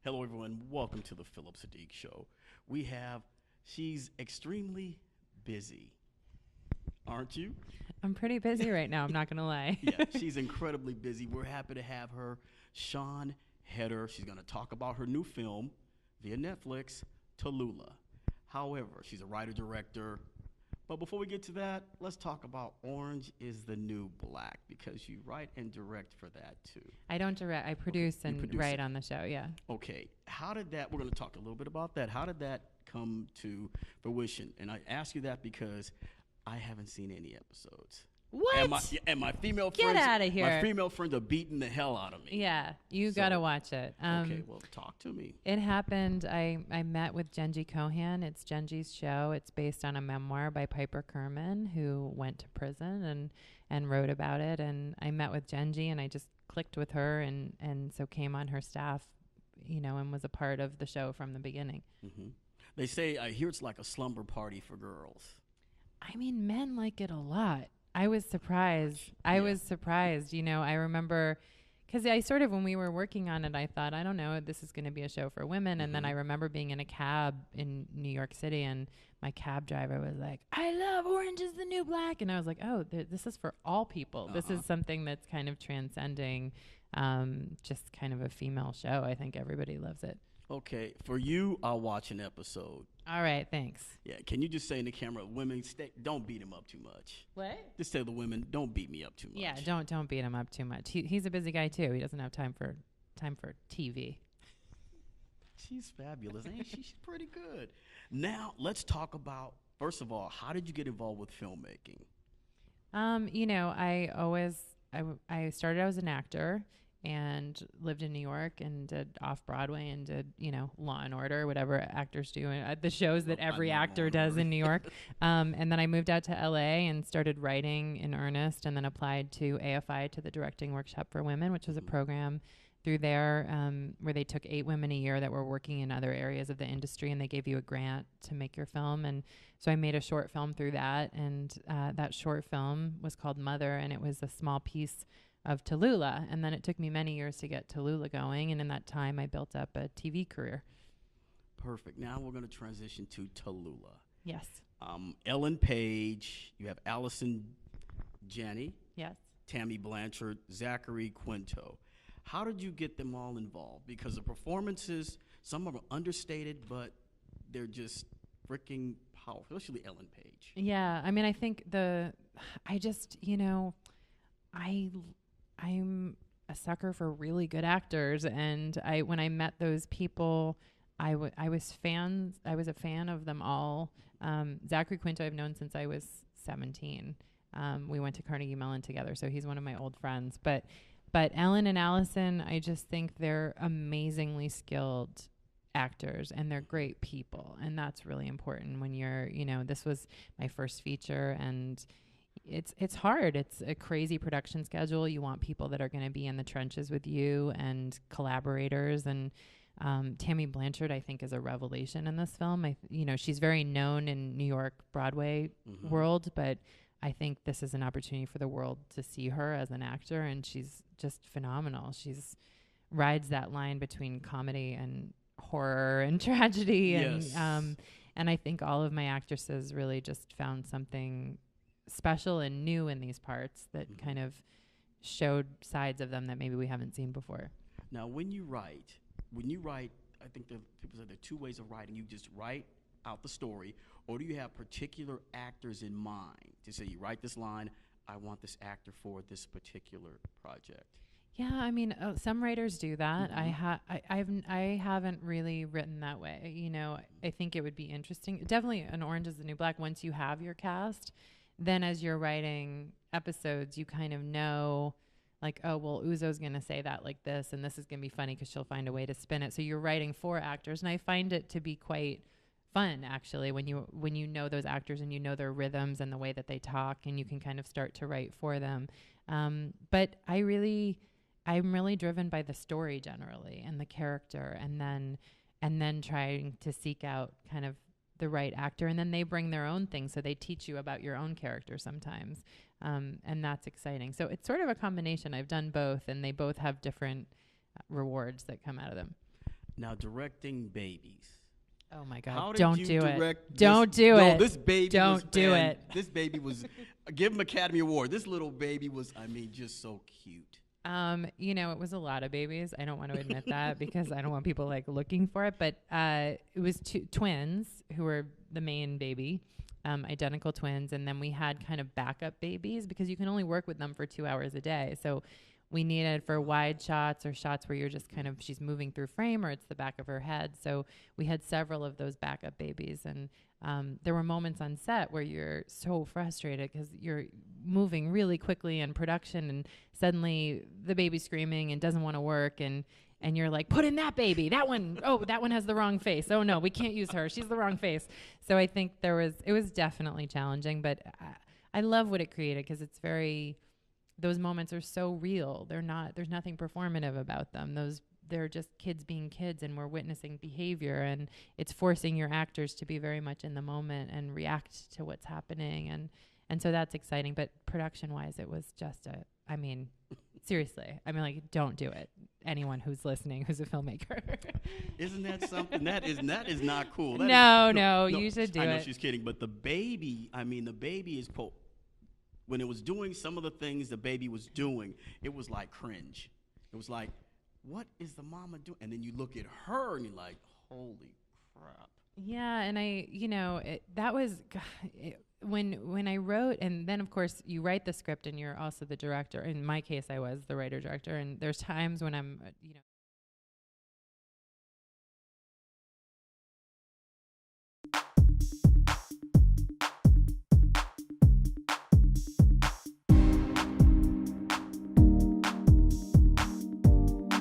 Hello, everyone. Welcome to the Phillip Siddiq Show. She's extremely busy, aren't you? I'm pretty busy right now, I'm not going to lie. Yeah, she's incredibly busy. We're happy to have her, Sian Heder. She's going to talk about her new film via Netflix, TALLULAH. However, she's a writer-director. But before we get to that, let's talk about Orange is the New Black, because you write and direct for that, too. I don't direct, I produce You and produce write it. on the show, yeah. Okay, we're going to talk a little bit about that. How did that come to fruition? And I ask you that because I haven't seen any episodes. What? And my female Get friends, outta here. My female friends are beating the hell out of me. Yeah, you So, got to watch it. Okay, well, talk to me. It happened, I met with Janney Cohan. It's Jenney's show. It's based on a memoir by Piper Kerman, who went to prison and wrote about it. And I met with Janney, and I just clicked with her, and so came on her staff, and was a part of the show from the beginning. Mm-hmm. They say, I hear it's like a slumber party for girls. I mean, men like it a lot. I was surprised. I remember, because I sort of, when we were working on it, I thought, I don't know, this is going to be a show for women. And then I remember being in a cab in New York City, and my cab driver was like, I love Orange is the New Black. And I was like, oh, this is for all people. This is something that's kind of transcending just kind of a female show. I think everybody loves it. Okay, for you, I'll watch an episode. All right, thanks. Yeah, can you just say in the camera, women, don't beat him up too much. What? Just tell the women, don't beat me up too much. Yeah, don't beat him up too much. He's a busy guy too. He doesn't have time for TV. She's fabulous, ain't she? She's pretty good. Now, let's talk about, first of all, how did you get involved with filmmaking? I started out as an actor and lived in New York and did off-Broadway and did, Law and Order, whatever actors do, the shows that every actor does in New York. And then I moved out to LA and started writing in earnest, and then applied to AFI, to the Directing Workshop for Women, which was a program through there where they took 8 women a year that were working in other areas of the industry, and they gave you a grant to make your film. And so I made a short film through that, and that short film was called Mother, and it was a small piece of TALLULAH. And then it took me many years to get TALLULAH going, and in that time I built up a TV career. Perfect. Now we're going to transition to TALLULAH. Yes. Ellen Page, you have Allison, Janney, Yes. Tammy, Blanchard, Zachary, Quinto. How did you get them all involved? Because the performances, some of them are understated, but they're just freaking powerful, especially Ellen Page. Yeah, I mean, I think I'm a sucker for really good actors, and when I met those people, I was a fan of them all. Zachary Quinto I've known since I was 17. We went to Carnegie Mellon together, so he's one of my old friends. But Ellen and Allison, I just think they're amazingly skilled actors, and they're great people, and that's really important when you're, this was my first feature, and it's hard. It's a crazy production schedule. You want people that are going to be in the trenches with you and collaborators. And Tammy Blanchard, I think, is a revelation in this film. She's very known in New York Broadway world, but I think this is an opportunity for the world to see her as an actor, and she's just phenomenal. She's rides that line between comedy and horror and tragedy. Yes. And I think all of my actresses really just found something special and new in these parts that kind of showed sides of them that maybe we haven't seen before. Now, when you write, I think people say there are 2 ways of writing. You just write out the story, or do you have particular actors in mind to say, you write this line, I want this actor for this particular project? Yeah, I mean, some writers do that. I haven't really written that way. I think it would be interesting. Definitely an Orange is the New Black. Once you have your cast, then as you're writing episodes, you kind of know, like, oh, well, Uzo's going to say that like this, and this is going to be funny because she'll find a way to spin it. So you're writing for actors, and I find it to be quite fun, actually, when you know those actors and you know their rhythms and the way that they talk, and you can kind of start to write for them. But I'm really driven by the story generally and the character, and then trying to seek out kind of the right actor, and then they bring their own thing, so they teach you about your own character sometimes, and that's exciting. So it's sort of a combination. I've done both, and they both have different rewards that come out of them. Now, directing babies. Oh my How God! did Don't you do it. direct Don't this? do No, it. this baby Don't do it. This baby was, give him Academy Award. This little baby was, I mean, just so cute. You know, it was a lot of babies. I don't want to admit that because I don't want people like looking for it. But it was twins who were the main baby, identical twins, and then we had kind of backup babies because you can only work with them for 2 hours a day. So we needed for wide shots or shots where you're just kind of she's moving through frame or it's the back of her head. So we had several of those backup babies, and there were moments on set where you're so frustrated because you're moving really quickly in production and suddenly the baby's screaming and doesn't want to work and you're like, put in that baby, that one. Oh, that one has the wrong face. Oh no, we can't use her. She's the wrong face. So I think it was definitely challenging, but I love what it created because it's those moments are so real. There's nothing performative about them. They're just kids being kids, and we're witnessing behavior, and it's forcing your actors to be very much in the moment and react to what's happening. And so that's exciting. But production wise, it was just seriously, like, don't do it. Anyone who's listening, who's a filmmaker. Isn't that something? That is not cool. No, you should do it. I know she's kidding, but the baby is when it was doing some of the things the baby was doing, it was like cringe. It was like, what is the mama doing? And then you look at her and you're like, holy crap. Yeah, and when I wrote, and then of course you write the script and you're also the director. In my case, I was the writer director, and there's times when I'm,